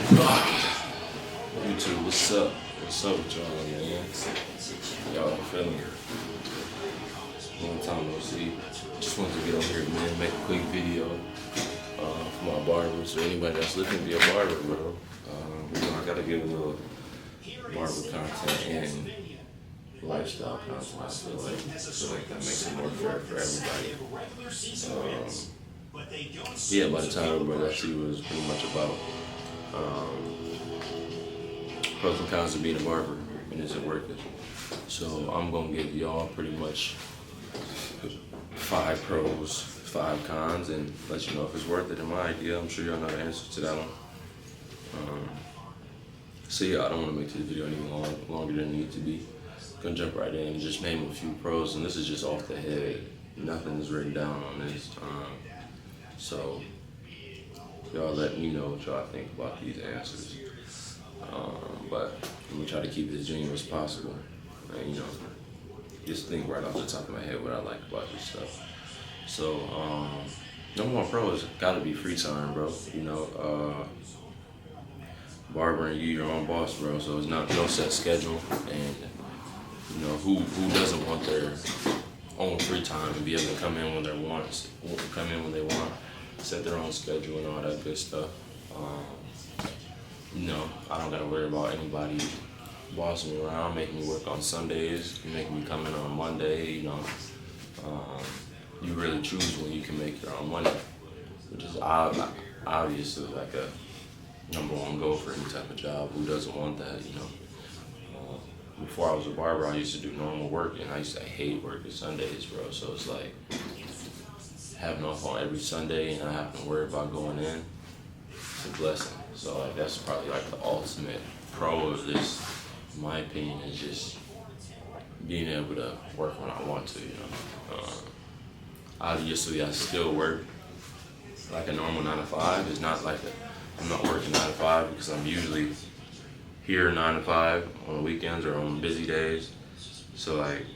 YouTube, what's up? What's up with y'all, man? Y'all feeling it? Long time no see. Just wanted to get on here, man, make a quick video for my barber. So anybody that's looking to be a barber, bro, I gotta give a little barber content and lifestyle content. I feel like that makes it more fair for everybody. Yeah, by the time everybody I see was pretty much about pros and cons of being a barber and is it worth it. So I'm gonna give y'all pretty much 5 pros, 5 cons, and let you know if it's worth it in my idea. I'm sure y'all know the answer to that one. So yeah, I don't want to make this video any longer than it needs to be. Gonna jump right in and just name a few pros, and this is just off the head. Nothing's written down on this. So y'all let me know what y'all think about these answers. But I'm gonna try to keep it as genuine as possible. And, just think right off the top of my head what I like about this stuff. So, number 1 pro is gotta be free time, bro. Barbering, you your own boss, bro. So it's not no set schedule, and who doesn't want their own free time and be able to come in when they want, set their own schedule and all that good stuff. I don't gotta worry about anybody bossing me around, making me work on Sundays, making me come in on Monday. You really choose when you can make your own money, which is obviously like a number 1 goal for any type of job. Who doesn't want that, Before I was a barber, I used to do normal work, and I hate working Sundays, bro. So it's like having off on every Sunday and I have to worry about going in. It's a blessing. So like that's probably like the ultimate pro of this, in my opinion, is just being able to work when I want to. Obviously, I still work like a normal 9 to 5. It's not like I'm not working 9 to 5 because I'm usually here 9 to 5 on the weekends or on busy days. So like,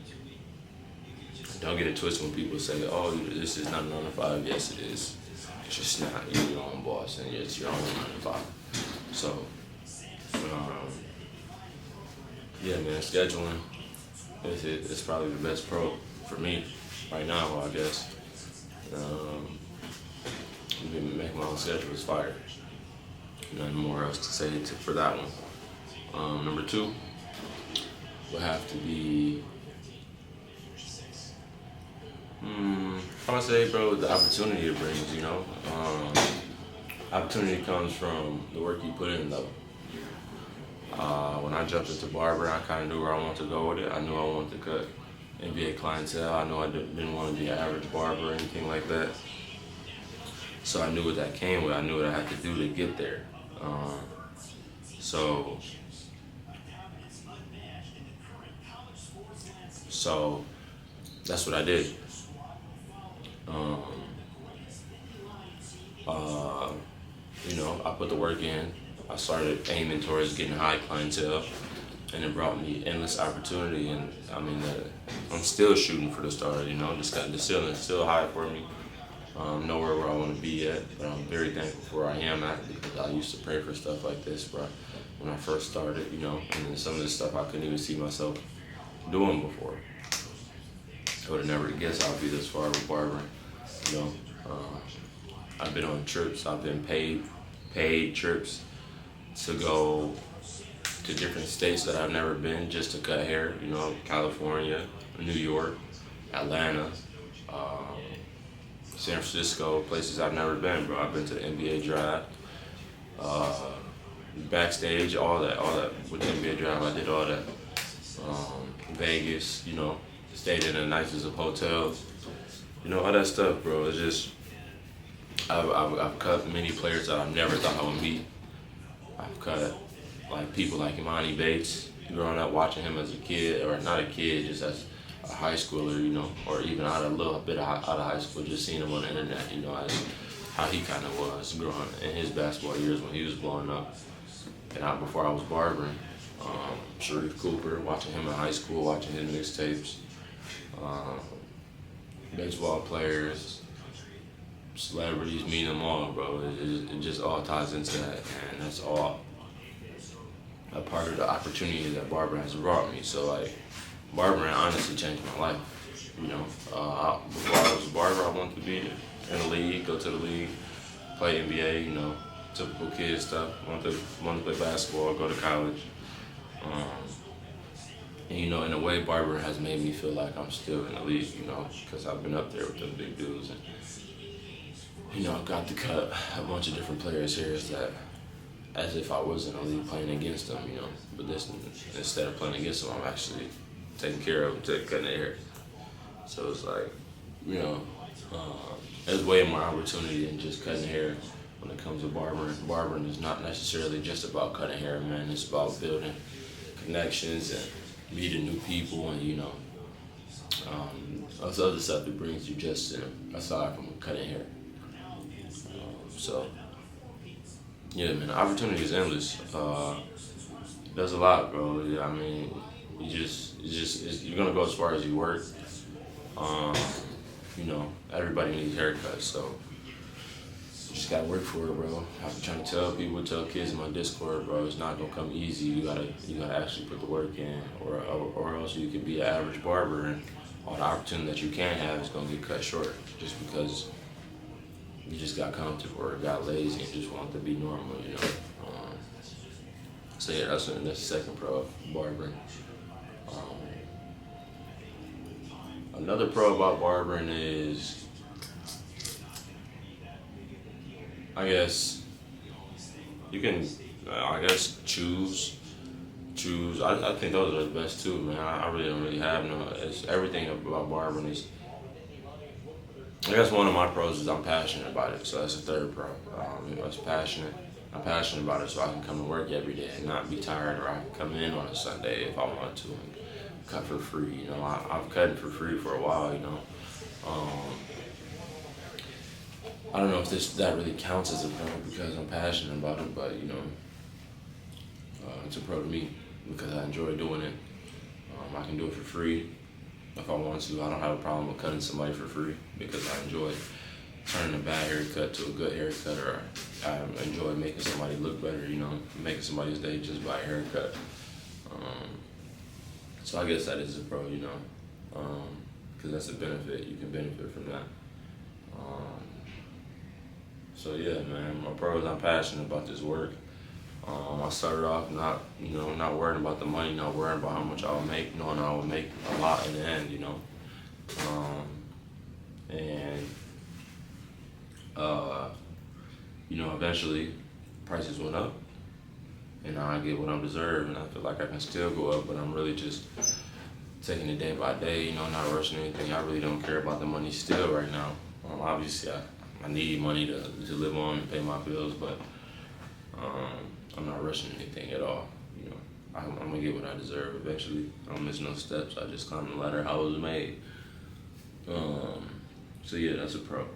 don't get it twisted when people say, "Oh, this is not a 9 to 5." Yes, it is. It's just not. You're your own boss, and it's your own 9 to 5. So, yeah, man, scheduling it's probably the best pro for me right now, I guess. Make my own schedule is fire. Nothing more else to say for that one. Number 2 would have to be, I would say, bro, the opportunity it brings, Opportunity comes from the work you put in, though. When I jumped into barber, I kind of knew where I wanted to go with it. I knew I wanted to cut NBA clientele. I knew I didn't want to be an average barber or anything like that. So I knew what that came with. I knew what I had to do to get there. So that's what I did. I put the work in. I started aiming towards getting high clientele, and it brought me endless opportunity. And I mean, I'm still shooting for the stars. The ceiling's still high for me. Nowhere where I want to be yet, but I'm very thankful for where I am at, because I used to pray for stuff like this, bro, when I first started. And then some of this stuff I couldn't even see myself doing before. I would have never guessed I'd be this far with barbering. I've been on trips. I've been paid trips to go to different states that I've never been just to cut hair. California, New York, Atlanta, San Francisco, places I've never been, bro. I've been to the NBA draft, backstage, all that with the NBA draft. I did all that. Vegas, stayed in the nicest of hotels, all that stuff, bro. It's just I've cut many players that I never thought I would meet. I've cut like people like Imani Bates, growing up watching him as a kid, or not a kid, just as a high schooler, or even out of a little bit out of high school, just seeing him on the internet, as how he kind of was growing in his basketball years when he was blowing up. And before I was barbering, Sharif Cooper, watching him in high school, watching his mixtapes, baseball players, celebrities, meeting them all, bro. It just all ties into that, and that's all a part of the opportunity that Barber has brought me. So like, barbering honestly changed my life. Before I was a barber, I wanted to be in the league, go to the league, play NBA. Typical kid stuff. Wanted to play basketball, go to college. Um, and in a way, barber has made me feel like I'm still in the league. Because I've been up there with them big dudes, and I've got to cut a bunch of different players here. Is that as if I was in the league playing against them, But instead of playing against them, I'm actually taking care of them, cutting their hair. So it's like, you know, there's way more opportunity than just cutting hair when it comes to barbering. Barbering is not necessarily just about cutting hair, man. It's about building connections and meeting new people and, that's other stuff that brings you just aside from cutting hair. So, yeah, man, the opportunity is endless. There's a lot, bro. Yeah, I mean, you're gonna go as far as you work. Um, everybody needs haircuts, so you just gotta work for it, bro. I've been trying to tell kids in my Discord, bro, it's not gonna come easy. You gotta actually put the work in, or else you could be an average barber and all the opportunity that you can have is gonna get cut short just because you just got comfortable or got lazy and just wanted to be normal, So yeah, that's the second pro of barbering. Another pro about barbering is, I guess, you can, choose. I think those are the best too, man. I really don't really have no. It's everything about barbering is. I guess one of my pros is I'm passionate about it, so that's the third pro. It's passionate. I'm passionate about it, so I can come to work every day and not be tired, or I can come in on a Sunday if I want to and cut for free. I've cut for free for a while. I don't know if that really counts as a pro because I'm passionate about it, but it's a pro to me because I enjoy doing it. I can do it for free if I want to. I don't have a problem with cutting somebody for free because I enjoy turning a bad haircut to a good haircut, or I enjoy making somebody look better, making somebody's day just by a haircut. So I guess that is a pro, because that's a benefit. You can benefit from that. So yeah, man, my pro is I'm passionate about this work. I started off not worrying about the money, not worrying about how much I would make, knowing I would make a lot in the end, eventually prices went up, and now I get what I deserve, and I feel like I can still go up, but I'm really just taking it day by day, not rushing anything. I really don't care about the money still right now. Obviously, I need money to live on and pay my bills, but I'm not rushing anything at all. I'm gonna get what I deserve eventually. I don't miss no steps. I just climb the ladder how it was made. So yeah, that's a pro.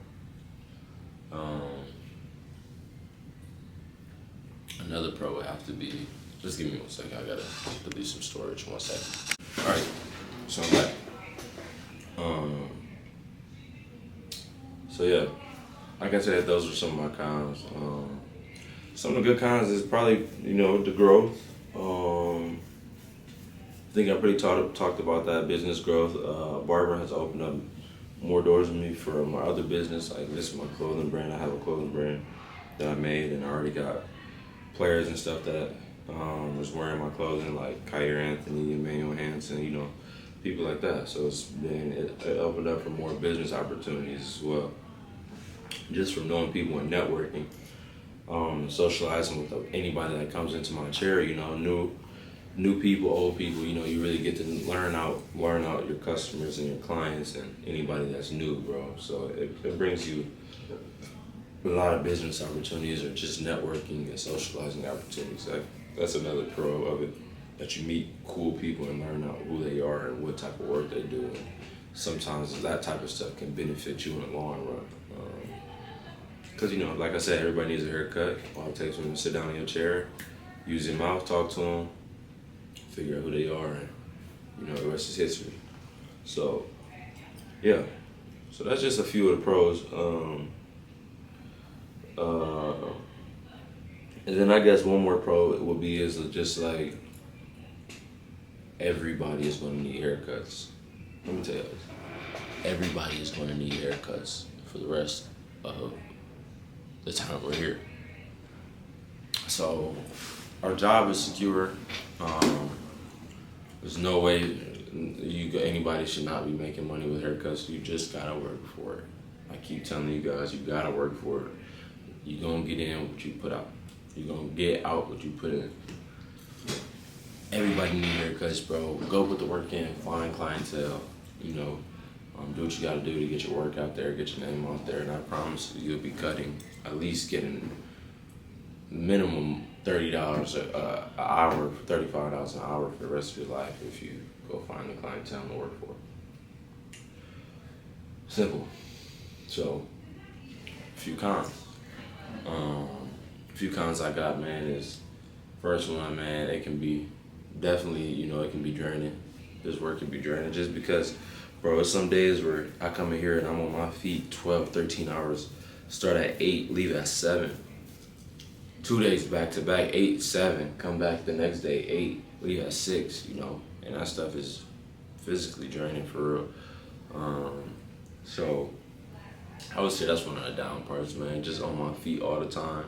Another pro would have to be. Just give me 1 second. I gotta delete some storage. 1 second. All right. So I'm back. So yeah, like I said, those are some of my cons. Some of the good cons is probably the growth. I think I pretty talked about that business growth. Barber has opened up more doors for me for my other business. Like this is my clothing brand. I have a clothing brand that I made, and I already got players and stuff that was wearing my clothing, like Kyrie Anthony, Emmanuel Hansen, people like that. So it opened up for more business opportunities as well. Just from knowing people and networking, socializing with anybody that comes into my chair, new people, old people, you really get to learn out your customers and your clients and anybody that's new, bro. So it brings you a lot of business opportunities or just networking and socializing opportunities. That's another pro of it, that you meet cool people and learn out who they are and what type of work they do. And sometimes that type of stuff can benefit you in the long run. Because, like I said, everybody needs a haircut. All it takes is to sit down in your chair, use your mouth, talk to them, figure out who they are, and, the rest is history. So, yeah. So that's just a few of the pros. Uh, and then I guess one more pro would be is just like everybody is going to need haircuts. Let me tell you this. Everybody is going to need haircuts for the rest of the time we're here. So our job is secure. There's no way anybody should not be making money with haircuts. You just gotta work for it. I keep telling you guys, you gotta work for it. You gonna get in what you put out. You gonna get out what you put in. Everybody need haircuts, bro. Go put the work in, find clientele. You know, do what you gotta do to get your work out there, get your name out there, and I promise you'll be cutting, at least getting minimum $30 an hour, $35 an hour for the rest of your life if you go find the clientele to work for. Simple. So, a few cons. Few cons I got, man, is first one, man, it can be definitely, it can be draining. This work can be draining just because, bro, it's some days where I come in here and I'm on my feet 12, 13 hours, start at 8, leave at 7. 2 days back to back, 8, 7, come back the next day, 8, leave at 6, and that stuff is physically draining for real. So I would say that's one of the down parts, man, just on my feet all the time.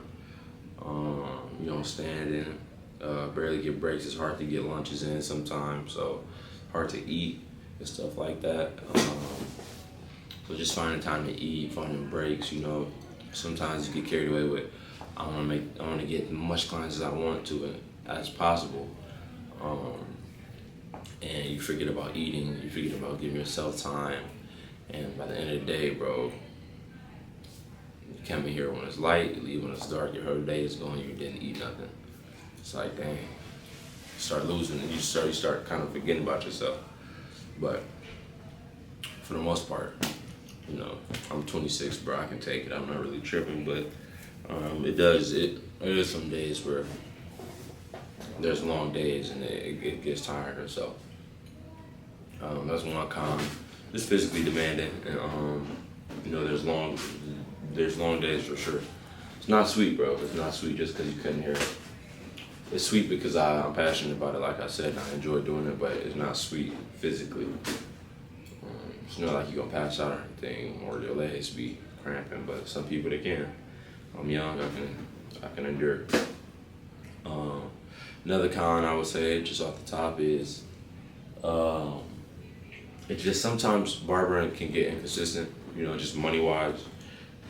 Standing, barely get breaks. It's hard to get lunches in sometimes, so hard to eat and stuff like that. So just finding time to eat, finding breaks, sometimes you get carried away with, I want to get as much clients as I want to as possible. And you forget about eating, you forget about giving yourself time. And by the end of the day, bro, you come in here when it's light, you leave when it's dark, your whole day is gone, you didn't eat nothing. It's like, dang, you start losing, and you start kind of forgetting about yourself. But for the most part, I'm 26, bro, I can take it. I'm not really tripping, but it is some days where there's long days and it gets tiring. So that's one con. It's physically demanding, and there's long days for sure. It's not sweet, bro. It's not sweet just because you couldn't hear it. It's sweet because I'm passionate about it, like I said, and I enjoy doing it, but it's not sweet physically. It's not like you're gonna pass out or anything, or your legs be cramping, but some people they can. I'm young, I can endure. Another con I would say, just off the top, is it's just sometimes barbering can get inconsistent, just money-wise.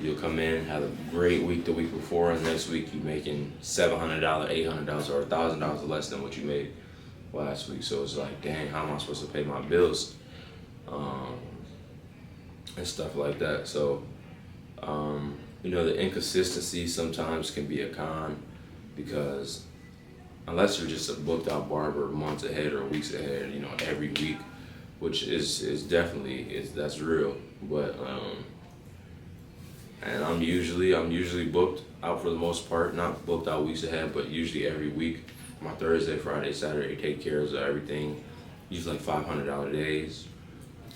You'll come in, have a great week the week before, and next week you're making $700, $800, or $1,000 less than what you made last week. So it's like, dang, how am I supposed to pay my bills? And stuff like that. So, the inconsistency sometimes can be a con, because unless you're just a booked out barber months ahead or weeks ahead, every week, which is definitely, that's real. But, and I'm usually booked out for the most part, not booked out weeks ahead, but usually every week, my Thursday, Friday, Saturday, take care of everything. Usually like $500 days,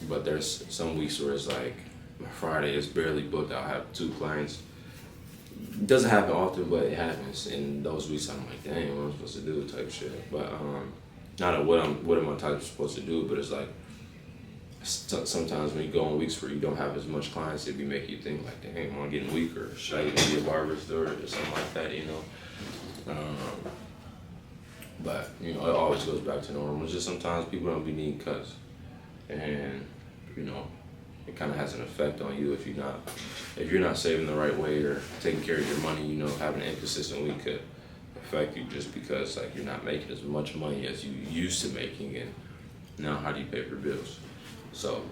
but there's some weeks where it's like my Friday is barely booked. I'll have 2 clients. It doesn't happen often, but it happens. In those weeks, I'm like, dang, what am I supposed to do? Type shit. But not what am I supposed to do? But it's like sometimes when you go on weeks where you don't have as much clients, it be making you think like, dang, am I getting weaker? Should I even be a barber store or something like that? But it always goes back to normal. It's just sometimes people don't be needing cuts, and it kind of has an effect on you if you're not saving the right way or taking care of your money. Having an inconsistent week could affect you just because like you're not making as much money as you used to making, and now how do you pay for bills? So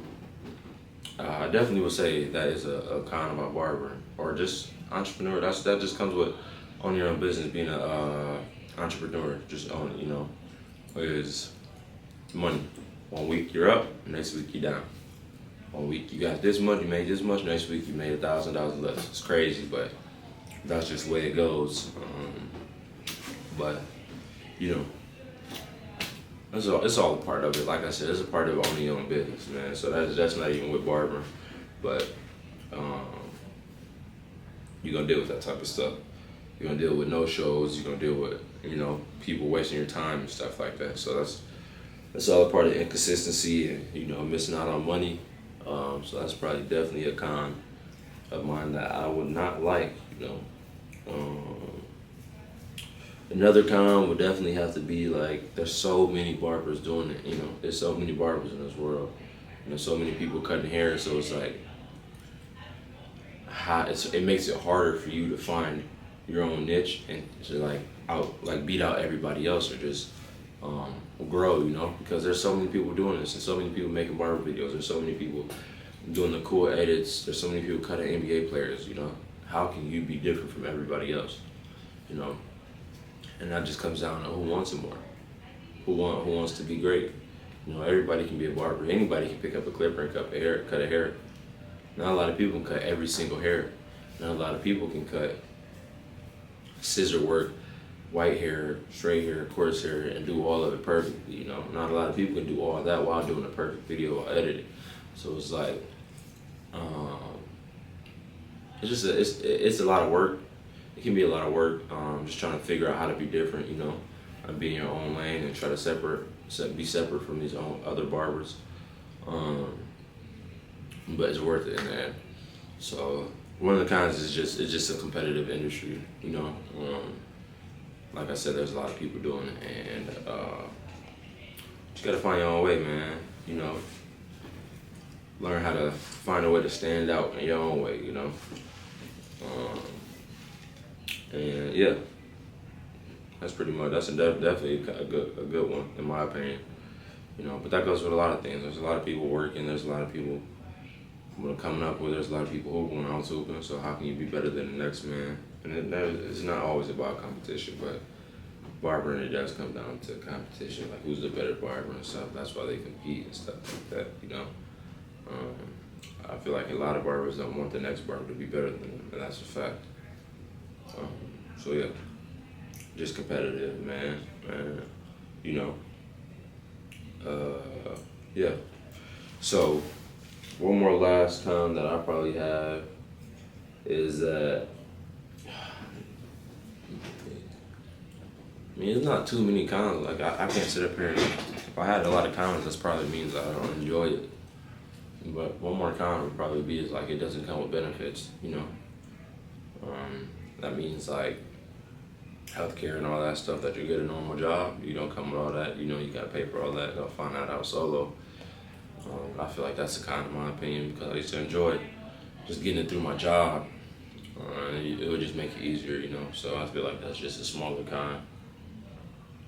I definitely would say that is a con about barbering or just entrepreneur. That just comes with owning your own business, being a entrepreneur. Just own it, is money. 1 week you're up, next week you're down. 1 week you got this much, you made this much, next week you made $1,000 less. It's crazy, but that's just the way it goes. But it's all a part of it. Like I said, it's a part of owning your own business, man. So that's not even with barbering, but you're gonna deal with that type of stuff. You're gonna deal with no shows. You're gonna deal with people wasting your time and stuff like that. So that's all a part of inconsistency and missing out on money. So that's probably definitely a con of mine that I would not like. Um, Another con would definitely have to be like there's so many barbers doing it. There's so many barbers in this world. So many people cutting hair. So it's like it makes it harder for you to find your own niche and to beat out everybody else or just grow. Because there's so many people doing this and so many people making barber videos. There's so many people doing the cool edits. There's so many people cutting NBA players. How can you be different from everybody else? And that just comes down to who wants it more, who wants to be great. Everybody can be a barber. Anybody can pick up a clipper and cut a hair. Not a lot of people can cut every single hair. Not a lot of people can cut scissor work, white hair, straight hair, coarse hair, and do all of it perfectly. Not a lot of people can do all that while doing a perfect video or editing. So it's like, it's a lot of work. It can be a lot of work. Just trying to figure out how to be different. And be in your own lane and try to be separate from these other barbers. But it's worth it in the end. So one of the cons is it's just a competitive industry. Like I said, there's a lot of people doing it, and you gotta find your own way, man. Learn how to find a way to stand out in your own way. And yeah, that's pretty much definitely a good one in my opinion. But that goes with a lot of things. There's a lot of people working. There's a lot of people coming up with. There's a lot of people hooping out hooping. So how can you be better than the next man? And it's not always about competition, but barbering, it does come down to competition, like who's the better barber and stuff. That's why they compete and stuff like that. I feel like a lot of barbers don't want the next barber to be better than them, and that's a fact. So yeah, just competitive, man. Yeah. So one more last con that I probably have is that it's not too many cons. Like I can't sit up here. If I had a lot of cons, that probably means I don't enjoy it. But one more con would probably be is like it doesn't come with benefits. That means like healthcare and all that stuff that you get a normal job. You don't come with all that. You gotta pay for all that. They'll find that out solo. I feel like that's a con in my opinion because I used to enjoy just getting it through my job. It would just make it easier. So I feel like that's just a smaller con.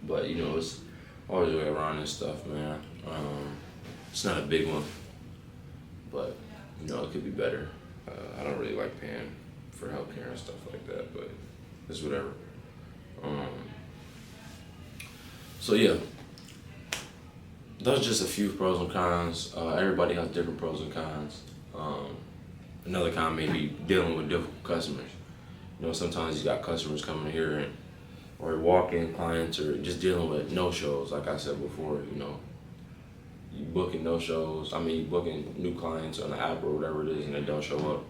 But it's always a way around this stuff, man. It's not a big one, but it could be better. I don't really like paying for healthcare and stuff like that, but it's whatever. So yeah, those just a few pros and cons. Everybody has different pros and cons. Another con may be dealing with difficult customers. Sometimes you got customers coming here or walk-in clients or just dealing with no-shows. Like I said before, you booking no-shows. You booking new clients on the app or whatever it is, and they don't show up.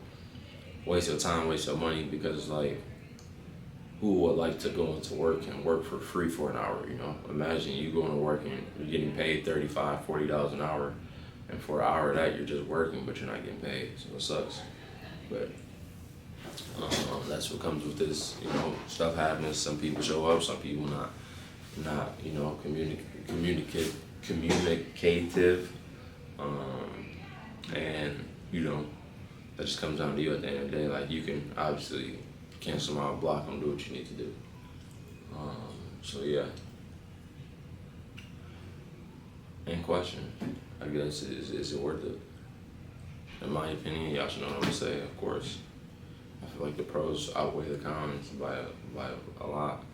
Waste your time, waste your money, because like, who would like to go into work and work for free for an hour? Imagine you going to work and you're getting paid $35, $40 an hour, and for an hour of that you're just working, but you're not getting paid. So it sucks. But that's what comes with this. Stuff happens. Some people show up, some people not. Communicative, and that just comes down to you at the end of the day. Like you can obviously cancel them out, block them, do what you need to do. So yeah. And question, I guess, is it worth it? In my opinion, y'all should know what I'm gonna say. Of course, I feel like the pros outweigh the cons by a lot.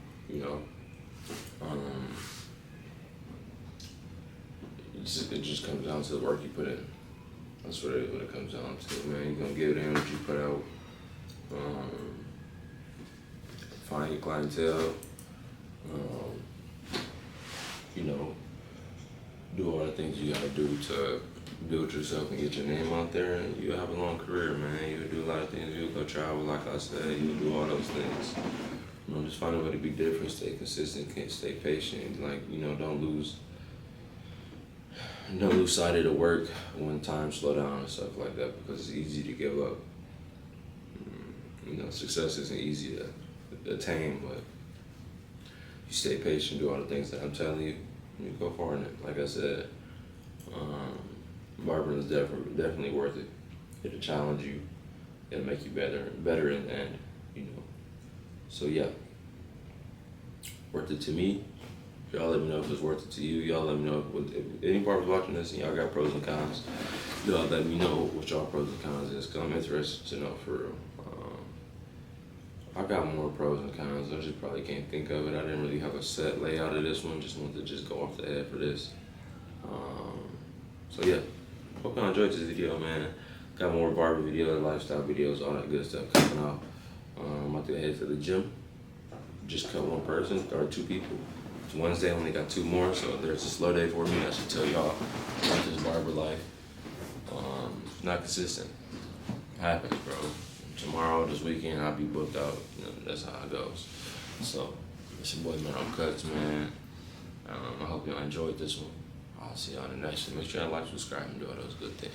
It just comes down to the work you put in. That's what it comes down to, man. You're gonna give it in what you put out. Find your clientele. Do all the things you gotta do to build yourself and get your name out there, and you'll have a long career, man. You'll do a lot of things. You'll go travel, like I said. You'll do all those things. You know, just find a way to be different, stay consistent, stay patient. Like, you know, don't lose sight of the work when time slow down and stuff like that, because it's easy to give up. You know, success isn't easy to attain, but you stay patient, do all the things that I'm telling you, you go far in it. Like I said, barbering is definitely worth it. It'll challenge you. It'll make you better in the end, you know. So yeah, worth it to me. Y'all let me know if it's worth it to you. Y'all let me know if any barbers watching this and y'all got pros and cons. Y'all let me know what y'all pros and cons is, because I'm interested to know for real. I got more pros and cons. I just probably can't think of it. I didn't really have a set layout of this one. Just wanted to go off the head for this. So yeah, hope y'all enjoyed this video, man. Got more barber videos, lifestyle videos, all that good stuff coming out. I'm about to head to the gym. Just cut one person or two people. It's Wednesday, I only got 2 more, so there's a slow day for me. I should tell y'all about this barber life. It's not consistent. It happens, bro. Tomorrow, this weekend, I'll be booked out. You know, that's how it goes. So, it's your boy, man, on Cuts, man. I hope y'all enjoyed this one. I'll see y'all in the next one. Make sure y'all like, subscribe, and do all those good things.